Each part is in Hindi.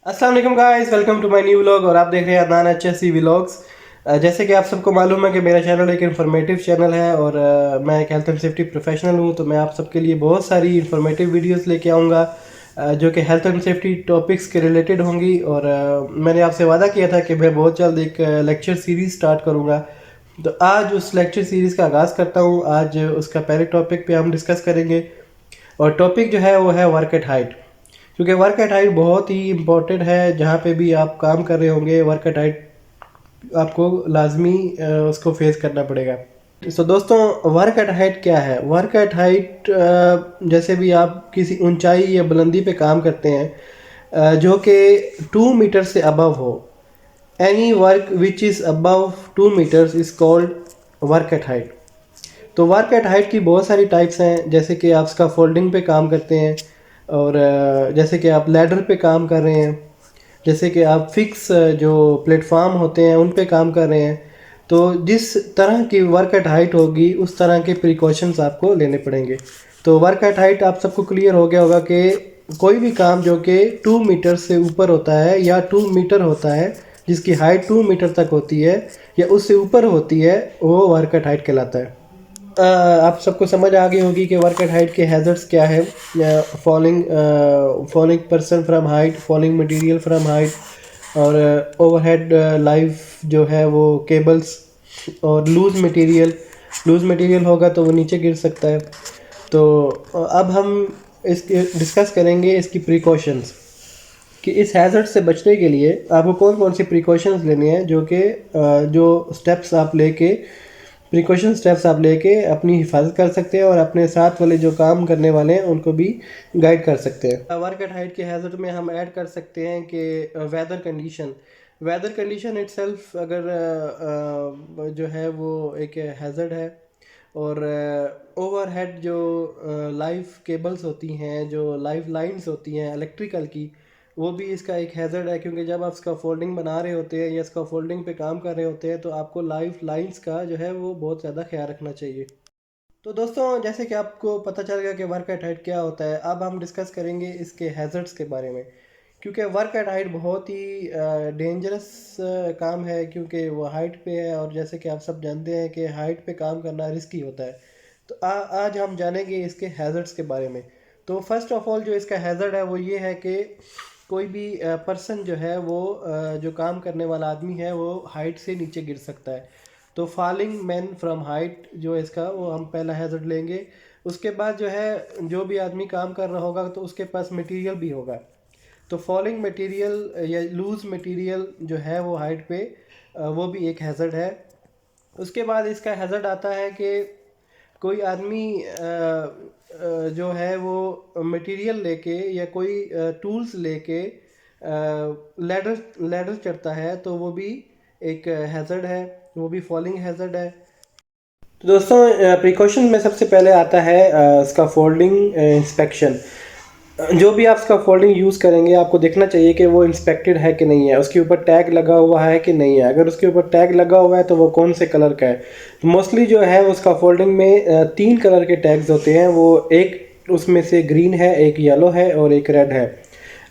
अस्सलाम वालेकुम guys, welcome to my new vlog. और आप देख रहे हैं अदनान HSC व्लॉग्स। जैसे कि आप सबको मालूम है कि मेरा चैनल एक इन्फॉर्मेटिव चैनल है और मैं एक हेल्थ एंड सेफ्टी प्रोफेशनल हूं, तो मैं आप सबके लिए बहुत सारी इन्फॉर्मेटिव वीडियोस लेके आऊँगा जो कि हेल्थ एंड सेफ्टी टॉपिक्स के रिलेटेड होंगी। और मैंने आपसे वादा किया था कि मैं बहुत जल्द एक लेक्चर सीरीज़ स्टार्ट करूँगा, तो आज उस लेक्चर सीरीज़ का आगाज़ करता हूँ। आज उसका पहले टॉपिक पे हम डिस्कस करेंगे और टॉपिक जो है वो है वर्क एट हाइट। क्योंकि वर्क एट हाइट बहुत ही इम्पोर्टेंट है, जहाँ पे भी आप काम कर रहे होंगे वर्क एट हाइट आपको लाजमी उसको फेस करना पड़ेगा। तो दोस्तों, वर्क एट हाइट क्या है? वर्क एट हाइट जैसे भी आप किसी ऊंचाई या बुलंदी पे काम करते हैं जो कि 2 मीटर से अबव हो, any work which is above 2 metres is called work at height. तो वर्क एट हाइट की बहुत सारी टाइप्स हैं, जैसे कि आप इसका फोल्डिंग पे काम करते हैं, और जैसे कि आप लैडर पे काम कर रहे हैं, जैसे कि आप फिक्स जो प्लेटफॉर्म होते हैं उन पे काम कर रहे हैं। तो जिस तरह की वर्क एट हाइट होगी उस तरह के प्रिकॉशंस आपको लेने पड़ेंगे। तो वर्क एट हाइट आप सबको क्लियर हो गया होगा कि कोई भी काम जो कि 2 मीटर से ऊपर होता है या 2 मीटर होता है, जिसकी हाइट 2 मीटर तक होती है या उससे ऊपर होती है, वो वर्क एट हाइट कहलाता है। आप सबको समझ आ गई होगी कि वर्क एट हाइट के हैज़र्ड्स क्या है। Falling falling person from height, falling material from height, और ओवरहेड लाइफ जो है वो केबल्स, और लूज़ मटेरियल होगा तो वो नीचे गिर सकता है। तो अब हम इसके डिस्कस करेंगे इसकी प्रिकॉशंस, कि इस हैज़र्ड से बचने के लिए आपको कौन कौन सी प्रिकॉशंस लेनी है, जो कि जो प्रिकॉशन स्टेप्स आप लेके अपनी हिफाजत कर सकते हैं और अपने साथ वाले जो काम करने वाले हैं उनको भी गाइड कर सकते हैं। वर्क एट हाइट के हैज़र्ड में हम ऐड कर सकते हैं कि वेदर कंडीशन इटसेल्फ अगर जो है वो एक हैज़र्ड है। और ओवरहेड जो लाइव केबल्स होती हैं, जो लाइव लाइंस होती हैं इलेक्ट्रिकल की, वो भी इसका एक हैज़र्ड है। क्योंकि जब आप इसका फोल्डिंग बना रहे होते हैं या इसका फोल्डिंग पे काम कर रहे होते हैं तो आपको लाइव लाइंस का जो है वो बहुत ज़्यादा ख्याल रखना चाहिए। तो दोस्तों, जैसे कि आपको पता चल गया कि वर्क एट हाइट क्या होता है, अब हम डिस्कस करेंगे इसके हैज़र्ड्स के बारे में। क्योंकि वर्क एट हाइट बहुत ही डेंजरस काम है, क्योंकि वो हाइट पे है और जैसे कि आप सब जानते हैं कि हाइट पे काम करना रिस्की होता है। तो आज हम जानेंगे इसके हैज़र्ड्स के बारे में। तो फर्स्ट ऑफ ऑल जो इसका हैज़र्ड है वो ये है कि कोई भी पर्सन जो है वो जो काम करने वाला आदमी है वो हाइट से नीचे गिर सकता है। तो फॉलिंग मैन फ्रॉम हाइट जो है इसका, वो हम पहला हैज़र्ड लेंगे। उसके बाद जो है जो भी आदमी काम कर रहा होगा तो उसके पास मटेरियल भी होगा। तो फॉलिंग मटेरियल या लूज़ मटेरियल जो है वो हाइट पे वो भी एक हैज़र्ड है। उसके बाद इसका हैज़र्ड आता है कि कोई आदमी जो है वो मटेरियल लेके या कोई टूल्स लेके लैडर लैडर चढ़ता है, तो वो भी एक हैज़र्ड है, वो भी फॉलिंग हैज़र्ड है। तो दोस्तों, प्रिकॉशन में सबसे पहले आता है इसका फोल्डिंग इंस्पेक्शन। जो भी आप इसका फोल्डिंग यूज़ करेंगे आपको देखना चाहिए कि वो इंस्पेक्टेड है कि नहीं है, उसके ऊपर टैग लगा हुआ है कि नहीं है। अगर उसके ऊपर टैग लगा हुआ है तो वो कौन से कलर का है। तो मोस्टली जो है उसका फोल्डिंग में 3 कलर के टैग्स होते हैं। वो एक उसमें से ग्रीन है, एक येलो है और एक रेड है।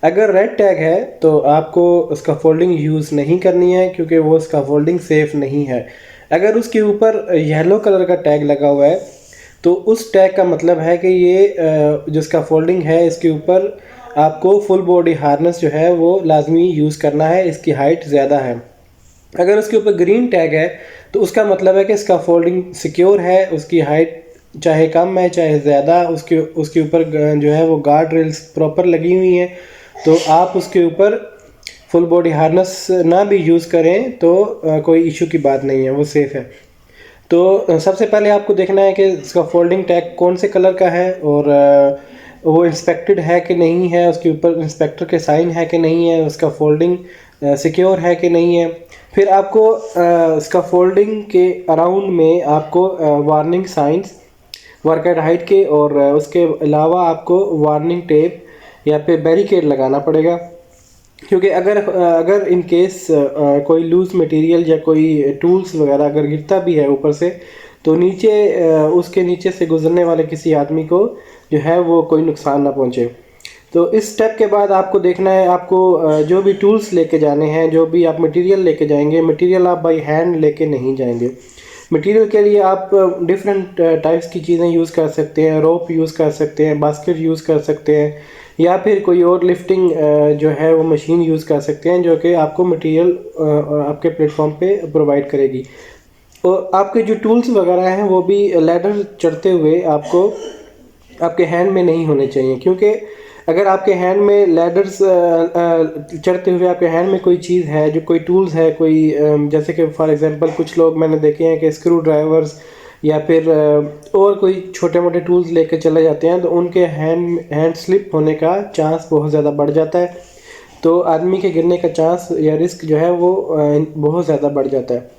अगर रेड टैग है तो आपको उसका फोल्डिंग यूज़ नहीं करनी है, क्योंकि वो उसका फोल्डिंग सेफ़ नहीं है। अगर उसके ऊपर येलो कलर का टैग लगा हुआ है तो उस टैग का मतलब है कि ये जिसका फोल्डिंग है इसके ऊपर आपको फुल बॉडी हार्नेस जो है वो लाजमी यूज़ करना है, इसकी हाइट ज़्यादा है। अगर उसके ऊपर ग्रीन टैग है तो उसका मतलब है कि इसका फोल्डिंग सिक्योर है, उसकी हाइट चाहे कम है चाहे ज़्यादा, उसके उसके ऊपर जो है वो गार्ड रेल्स प्रॉपर लगी हुई हैं। तो आप उसके ऊपर फुल बॉडी हार्नेस ना भी यूज़ करें तो कोई इशू की बात नहीं है, वो सेफ़ है। तो सबसे पहले आपको देखना है कि इसका फोल्डिंग टैग कौन से कलर का है और वो इंस्पेक्टेड है कि नहीं है, उसके ऊपर इंस्पेक्टर के साइन है कि नहीं है, उसका फोल्डिंग सिक्योर है कि नहीं है। फिर आपको इसका फोल्डिंग के अराउंड में आपको warning science work at height के, और उसके अलावा आपको वार्निंग टेप या पे बैरिकेड लगाना पड़ेगा। क्योंकि अगर इन केस कोई लूज़ मटेरियल या कोई टूल्स वगैरह अगर गिरता भी है ऊपर से, तो नीचे उसके नीचे से गुजरने वाले किसी आदमी को जो है वो कोई नुकसान ना पहुंचे। तो इस स्टेप के बाद आपको देखना है, आपको जो भी टूल्स लेके जाने हैं, जो भी आप मटेरियल लेके जाएंगे, मटेरियल आप बाई हैंड लेके नहीं जाएंगे। मटेरियल के लिए आप डिफरेंट टाइप्स की चीज़ें यूज़ कर सकते हैं, रोप यूज़ कर सकते हैं, बास्केट यूज़ कर सकते हैं, या फिर कोई और लिफ्टिंग जो है वो मशीन यूज़ कर सकते हैं जो कि आपको मटेरियल आपके प्लेटफॉर्म पे प्रोवाइड करेगी। और आपके जो टूल्स वगैरह हैं वो भी लैडर चढ़ते हुए आपको आपके हैंड में नहीं होने चाहिए, क्योंकि अगर आपके हैंड में लैडर्स चढ़ते हुए आपके हैंड में कोई चीज़ है, जो कोई टूल्स है, कोई जैसे कि फॉर एग्जांपल कुछ लोग मैंने देखे हैं कि स्क्रू ड्राइवर्स या फिर और कोई छोटे मोटे टूल्स लेके चले जाते हैं, तो उनके हैंड स्लिप होने का चांस बहुत ज़्यादा बढ़ जाता है। तो आदमी के गिरने का चांस या रिस्क जो है वो बहुत ज़्यादा बढ़ जाता है।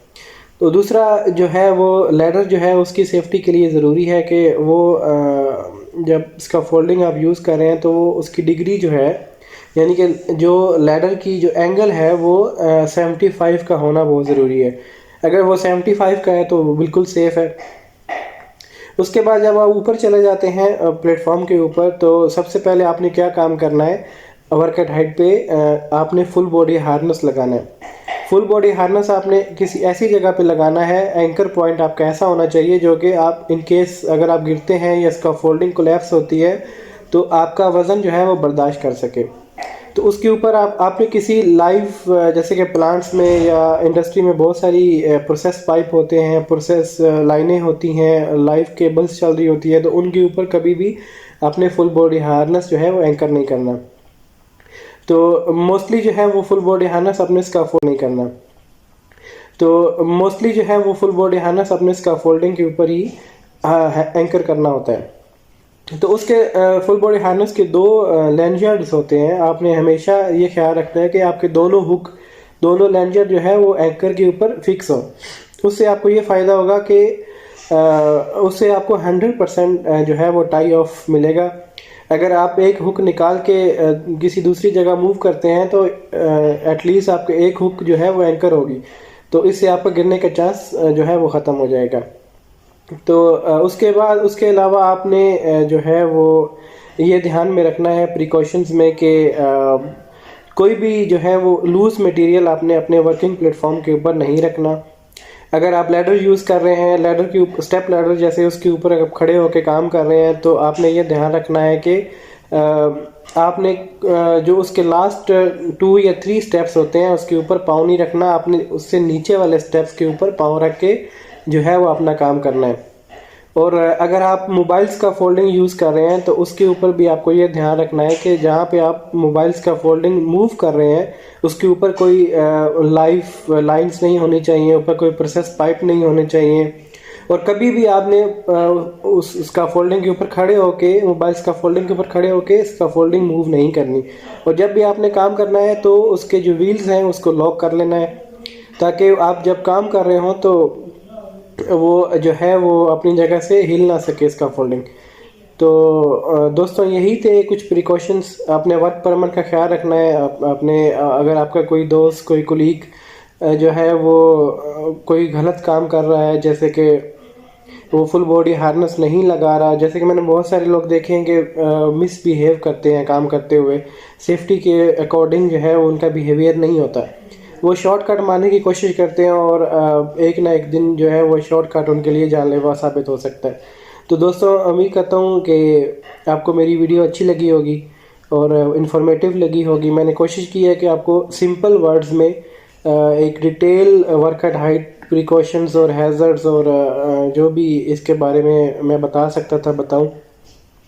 तो दूसरा जो है वो लैडर जो है उसकी सेफ्टी के लिए ज़रूरी है कि वो जब इसका फोल्डिंग आप यूज़ कर रहे हैं तो वो उसकी डिग्री जो है, यानी कि जो लैडर की जो एंगल है वो 75 का होना बहुत ज़रूरी है। अगर वो 75 का है तो वो बिल्कुल सेफ़ है। उसके बाद जब आप ऊपर चले जाते हैं प्लेटफॉर्म के ऊपर, तो सबसे पहले आपने क्या काम करना है, वर्क एट हाइट पे आपने फुल बॉडी हार्नेस लगाना है। फुल बॉडी हार्नेस आपने किसी ऐसी जगह पे लगाना है, एंकर पॉइंट आपका ऐसा होना चाहिए जो कि आप इन केस अगर आप गिरते हैं या इसका फोल्डिंग कोलैप्स होती है तो आपका वज़न जो है वो बर्दाश्त कर सके। तो उसके ऊपर आपने किसी लाइव, जैसे कि प्लांट्स में या इंडस्ट्री में बहुत सारी प्रोसेस पाइप होते हैं, प्रोसेस लाइनें होती हैं, लाइव केबल्स चल रही होती है, तो उनके ऊपर कभी भी आपने फुल बॉडी हार्नेस जो है वो एंकर नहीं करना। तो मोस्टली जो है वो फुल बॉडी हार्नेस अपने स्काफोल्ड नहीं करना। तो मोस्टली जो है वो फुल बॉडी हार्नेस अपने स्काफोल्डिंग के ऊपर ही एंकर करना होता है। तो उसके फुल बॉडी हार्नेस के दो लैंजर्ड्स होते हैं। आपने हमेशा ये ख्याल रखना है कि आपके दोनों लैंजर्ड जो है वो एंकर के ऊपर फिक्स हो। उससे आपको ये फ़ायदा होगा कि उससे आपको 100% जो है वो टाई ऑफ मिलेगा। अगर आप एक हुक निकाल के किसी दूसरी जगह मूव करते हैं तो एटलीस्ट आपके एक हुक जो है वो एंकर होगी, तो इससे आपका गिरने का चांस जो है वो ख़त्म हो जाएगा। तो उसके बाद उसके अलावा आपने जो है वो ये ध्यान में रखना है प्रिकॉशंस में कि कोई भी जो है वो लूज़ मटेरियल आपने अपने वर्किंग प्लेटफॉर्म के ऊपर नहीं रखना। अगर आप लैडर यूज़ कर रहे हैं, लैडर के ऊपर स्टेप लैडर जैसे उसके ऊपर अगर खड़े होकर काम कर रहे हैं, तो आपने ये ध्यान रखना है कि आपने जो उसके लास्ट 2 या 3 स्टेप्स होते हैं उसके ऊपर पाँव नहीं रखना। आपने उससे नीचे वाले स्टेप्स के ऊपर पाँव रख के जो है वो अपना काम करना है। और अगर आप मोबाइल्स का फोल्डिंग यूज़ कर रहे हैं तो उसके ऊपर भी आपको ये ध्यान रखना है कि जहाँ पे आप मोबाइल्स का फोल्डिंग मूव कर रहे हैं उसके ऊपर कोई लाइव लाइंस नहीं होनी चाहिए, ऊपर कोई प्रोसेस पाइप नहीं होने चाहिए। और कभी भी आपने उसका फोल्डिंग के ऊपर खड़े होके, मोबाइल्स का फोल्डिंग के ऊपर खड़े होके इसका फोल्डिंग मूव नहीं करनी। और जब भी आपने काम करना है तो उसके जो व्हील्स हैं उसको लॉक कर लेना है, ताकि आप जब काम कर रहे हों तो वो जो है वो अपनी जगह से हिल ना सके इसका फोल्डिंग। तो दोस्तों यही थे कुछ प्रिकॉशंस। अपने वर्क परमिट का ख्याल रखना है। अपने अगर आपका कोई दोस्त, कोई कोलीग जो है वो कोई गलत काम कर रहा है, जैसे कि वो फुल बॉडी हार्नेस नहीं लगा रहा, जैसे कि मैंने बहुत सारे लोग देखे हैं कि मिसबिहेव करते हैं काम करते हुए, सेफ्टी के अकॉर्डिंग जो है उनका बिहेवियर नहीं होता, वो शॉर्टकट मारने की कोशिश करते हैं और एक ना एक दिन जो है वो शॉर्टकट उनके लिए जानलेवा साबित हो सकता है। तो दोस्तों उम्मीद करता हूँ कि आपको मेरी वीडियो अच्छी लगी होगी और इन्फॉर्मेटिव लगी होगी। मैंने कोशिश की है कि आपको सिंपल वर्ड्स में एक detail work at height precautions और हैज़र्ड्स और जो भी इसके बारे में मैं बता सकता था बताऊं,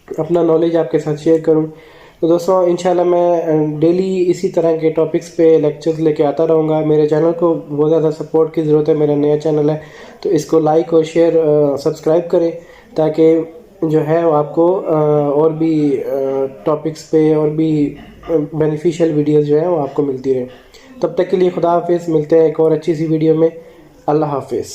अपना नॉलेज आपके साथ शेयर करूं। तो दोस्तों इंशाल्लाह मैं डेली इसी तरह के टॉपिक्स पे लेक्चर्स लेके आता रहूँगा। मेरे चैनल को बहुत ज़्यादा सपोर्ट की ज़रूरत है, मेरा नया चैनल है, तो इसको लाइक और शेयर सब्सक्राइब करें ताकि जो है आपको और भी टॉपिक्स पे और भी बेनिफिशियल वीडियोस जो है वो आपको मिलती रहे। तब तक के लिए खुदा हाफिज़, मिलते हैं एक और अच्छी सी वीडियो में। अल्लाह हाफिज़।